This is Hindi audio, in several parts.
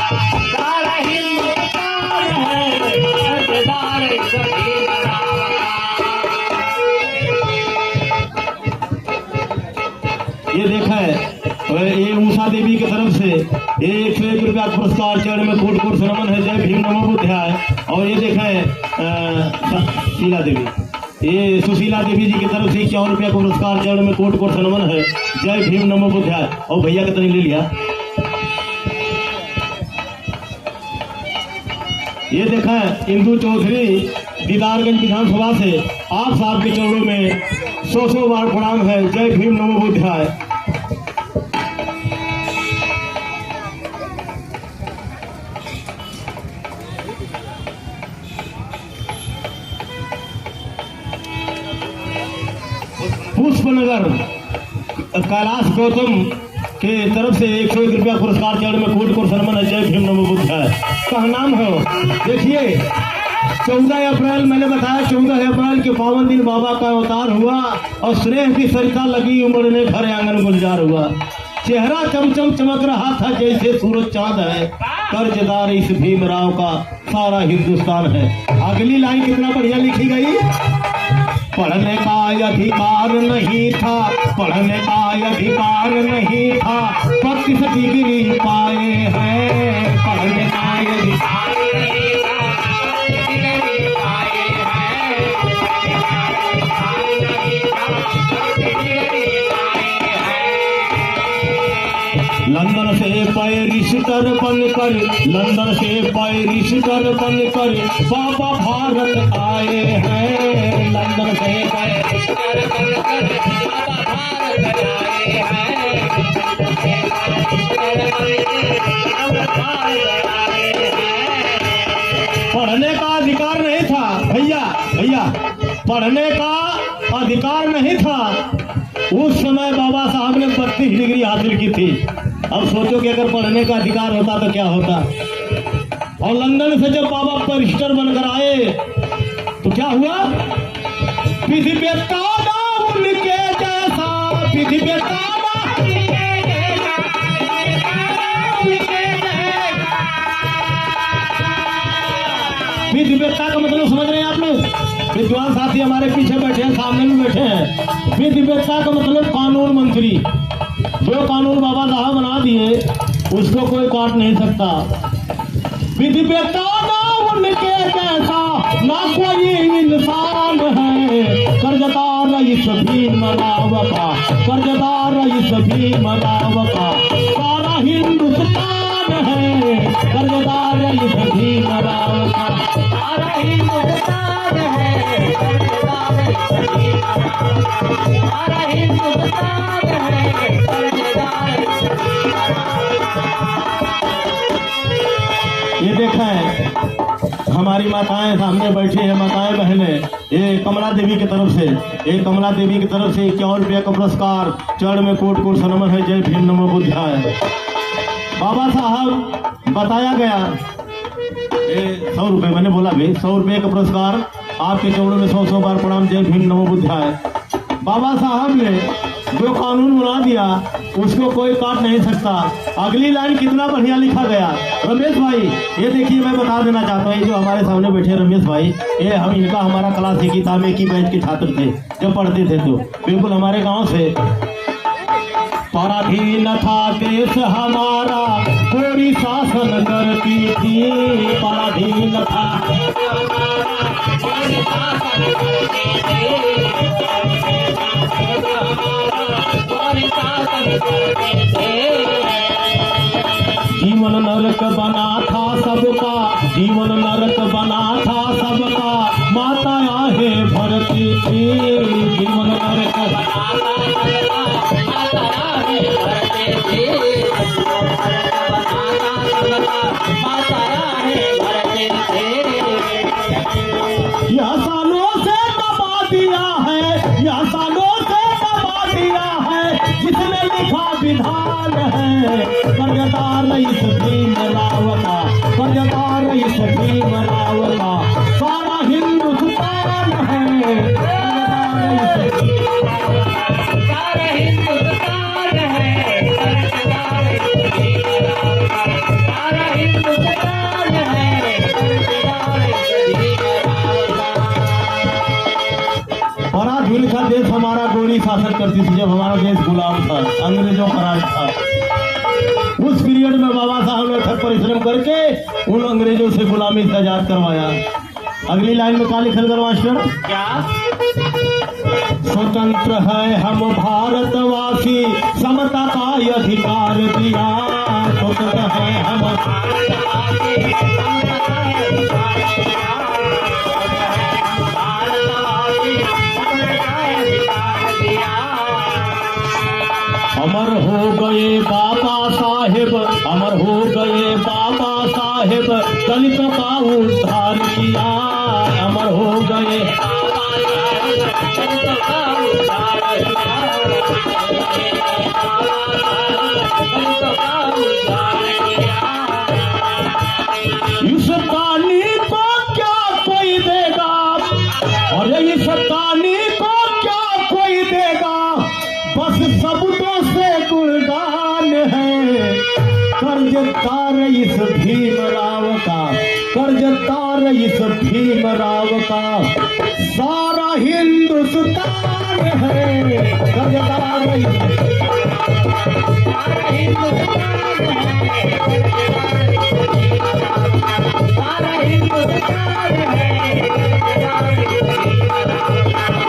सारा हिंदुस्तान है कर्जदार इस भीमराव का। ये देखा है ये उषा देवी की तरफ से 101 रुपया पुरस्कार चरण में कोट कोट से नमन है। जय भीम नमो बुद्धाय। और ये देखा है शीला देवी, ये सुशीला देवी जी की तरफ से 51 रुपया का पुरस्कार चरण में कोट कोट से नमन है। जय भीम नमो बुद्धाय। और भैया का तनी ले लिया। ये देखा है इंदू चौधरी दीदारगंज विधानसभा से आप साहब के चरणों में 100 बार प्रणाम है। जय भीम नमो बुद्धाय। पुष्पनगर कैलाश गौतम के तरफ से 101 रुपया पुरस्कार चरण में कोट कोट सम्मान है। जय भीम नमो बुद्धाय। कहा नाम हो देखिए 14 अप्रैल मैंने बताया 14 अप्रैल के पावन दिन बाबा का अवतार हुआ और स्नेह की सरिता लगी उमड़ने घर आंगन गुलजार हुआ। चेहरा चमचम चमक रहा था जैसे सूरज चांद है। कर्जदार इस भीमराव का सारा हिंदुस्तान है। अगली लाइन कितना बढ़िया लिखी गई। पढ़ने का अधिकार नहीं था, पढ़ने का अधिकार नहीं था, 25 डिग्री पाए हैं। पढ़ने का अधिकार नहीं था, डिग्री पाए हैं। लंदन से बैरिस्टर बनकर, लंदन से बैरिस्टर बनकर बाबा भारत आए हैं। लंदन से बैरिस्टर बनकर बाबा भारत आए हैं। पढ़ने का अधिकार नहीं था भैया, भैया पढ़ने का अधिकार नहीं था। उस समय बाबा साहब ने 32 डिग्री हासिल की थी। अब सोचो कि अगर पढ़ने का अधिकार होता तो क्या होता। और लंदन से जब बाबा बैरिस्टर बनकर आए तो क्या हुआ। विधि बेताना उनके जैसा, विधि बेताना विधि बेता का मतलब समझ रहे हैं आप लोग। विद्वान साथी हमारे पीछे बैठे हैं, सामने भी बैठे हैं। विधि बेता का मतलब कानून मंत्री। जो कानून बाबा साहब बना दिए उसको कोई काट नहीं सकता। विधि बेताना उनके जैसा ना कोई इंसान है। कर्जदार इस भीमराव का, कर्जदार इस भीमराव का सारा हिंदुस्तान है। कर्जदार इस भीमराव का सारा हिंदुस्तान है। कर्जदार इस भीमराव का सारा हिंदुस्तान है। कर्जदार इस भीमराव का। ये देखा है हमारी माताएं सामने बैठी है, माताएं बहनें। ये कमला देवी की तरफ से, ये कमला देवी की तरफ से 51 रुपया का पुरस्कार चरण में कोट कोट से नमन है। जय भीम नमो बुद्धाय। बाबा साहब बताया गया 100 रुपये मैंने बोला भी 100 रुपये का पुरस्कार आपके चरणों में 100 बार प्रणाम। जय भीम नमो बुद्धाय। बाबा साहब ने जो कानून बना दिया उसको कोई काट नहीं सकता। अगली लाइन कितना बढ़िया लिखा गया। रमेश भाई ये देखिए मैं बता देना चाहता हूँ, ये जो हमारे सामने बैठे रमेश भाई, ये हम इनका हमारा क्लास की किताब एक ही बैच के छात्र थे जब पढ़ते थे। तो बिल्कुल हमारे गांव से। पराधीन था देश हमारा, गोरी शासन करती थी। पराधीन था जीवन नरक बना था सबका, जीवन नरक बना था सबका, माता आहे भरती थी। जीवन नरक बना था सबका, माता आहे भरती थी। माता आहे भरती थी। यह सालों से दबा दिया है, यह सालों से दबा दिया है जिसने लिखा विधान है। कर्जदार इस भीमराव का, कर्जदार इस भीमराव का सारा हिंदुस्तान है। सारा हिंदुस्तान है। कर्जदार इस भीमराव का सारा हिंदुस्तान जब हमारा देश गुलाम था, अंग्रेजों का राज था, उस पीरियड में बाबा साहब ने थक परिश्रम करके उन अंग्रेजों से गुलामी से आजाद करवाया। अगली लाइन में क्या लिखल कर मास्टर? क्या? स्वतंत्र है हम भारतवासी, समता का अधिकार दिया। स्वतंत्र है हम भारतवासी, समता का अधिकार दिया। भारतवासी, समता का अधिकार दिया। अमर हो गए बाबा साहेब, अमर हो गए बाबा साहेब, दलितों का उद्धार किया। अमर हो गए बाबा साहेब, दलितों का उद्धार किया। बाबा साहेब, दलितों का उद्धार किया। इस कहानी को क्या कोई देगा, और इस कहानी को क्या कोई देगा, बस शब्दों से गुणगान है। कर्जदार इस भीमराव का, कर्जदार इस भीमराव का सारा हिंदुस्तान है। कर्जदार सारा हिंदुस्तान है। सारा हिंदुस्तान है।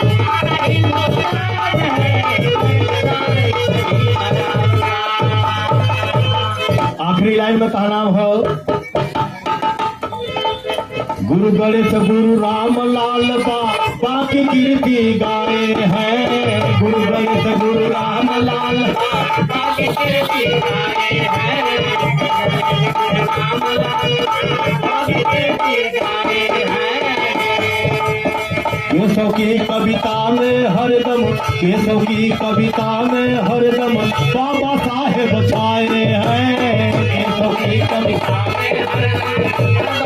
सारा हिंदुस्तान है। आखिरी लाइन में कहा नाम हो गुरु गणेश गुरु राम लाल बाबा की कीर्ति गाए हैं। गुरु गणेश गुरु राम लाल बाबा की कीर्ति गाए हैं। राम लाल बाबा की कीर्ति गाए हैं। केशव की कविता में हरदम, केशव की कविता में हरदम बाबा साहेब छाए हैं। केशव की कविता में हरदम